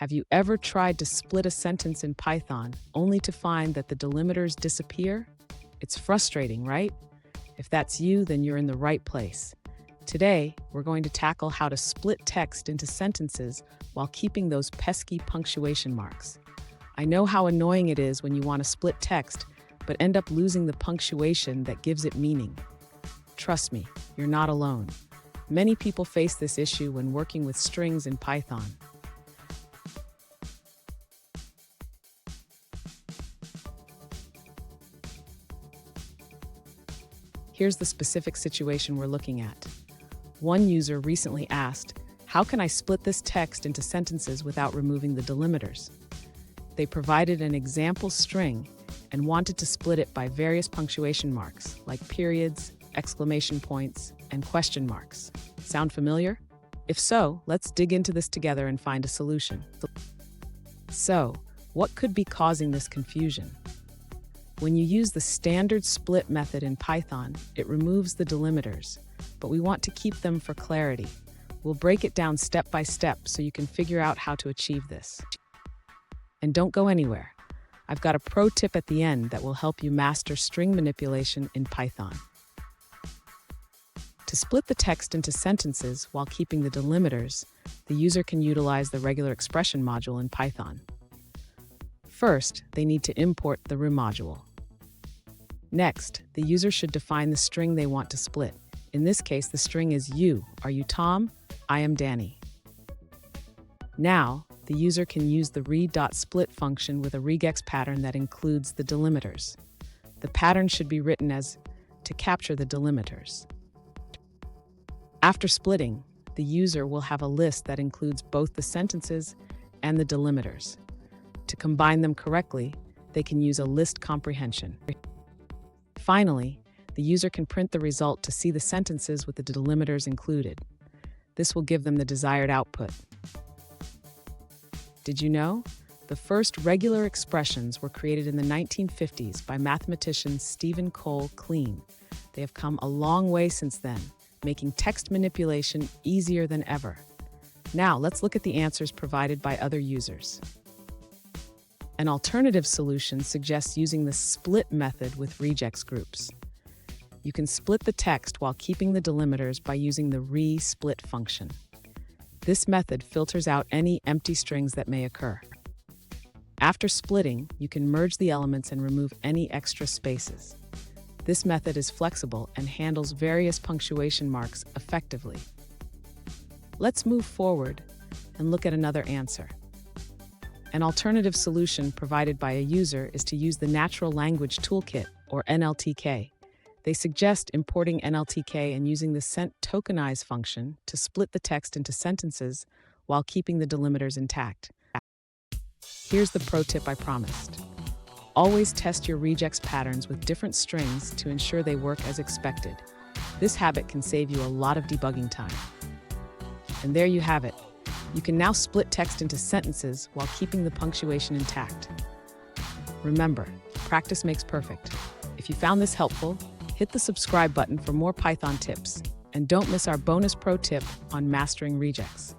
Have you ever tried to split a sentence in Python only to find that the delimiters disappear? It's frustrating, right? If that's you, then you're in the right place. Today, we're going to tackle how to split text into sentences while keeping those pesky punctuation marks. I know how annoying it is when you want to split text, but end up losing the punctuation that gives it meaning. Trust me, you're not alone. Many people face this issue when working with strings in Python. Here's the specific situation we're looking at. One user recently asked, "How can I split this text into sentences without removing the delimiters?" They provided an example string and wanted to split it by various punctuation marks, like periods, exclamation points, and question marks. Sound familiar? If so, let's dig into this together and find a solution. So, what could be causing this confusion? When you use the standard split method in Python, it removes the delimiters, but we want to keep them for clarity. We'll break it down step by step so you can figure out how to achieve this. And don't go anywhere. I've got a pro tip at the end that will help you master string manipulation in Python. To split the text into sentences while keeping the delimiters, the user can utilize the regular expression module in Python. First, they need to import the rem module. Next, the user should define the string they want to split. In this case, the string is "You. Are you Tom? I am Danny." Now, the user can use the read.split function with a regex pattern that includes the delimiters. The pattern should be written as to capture the delimiters. After splitting, the user will have a list that includes both the sentences and the delimiters. To combine them correctly, they can use a list comprehension. Finally, the user can print the result to see the sentences with the delimiters included. This will give them the desired output. Did you know? The first regular expressions were created in the 1950s by mathematician Stephen Cole Kleene. They have come a long way since then, making text manipulation easier than ever. Now, let's look at the answers provided by other users. An alternative solution suggests using the split method with regex groups. You can split the text while keeping the delimiters by using the re-split function. This method filters out any empty strings that may occur. After splitting, you can merge the elements and remove any extra spaces. This method is flexible and handles various punctuation marks effectively. Let's move forward and look at another answer. An alternative solution provided by a user is to use the Natural Language Toolkit, or NLTK. They suggest importing NLTK and using the sent_tokenize function to split the text into sentences while keeping the delimiters intact. Here's the pro tip I promised. Always test your regex patterns with different strings to ensure they work as expected. This habit can save you a lot of debugging time. And there you have it. You can now split text into sentences while keeping the punctuation intact. Remember, practice makes perfect. If you found this helpful, hit the subscribe button for more Python tips, and don't miss our bonus pro tip on mastering regex.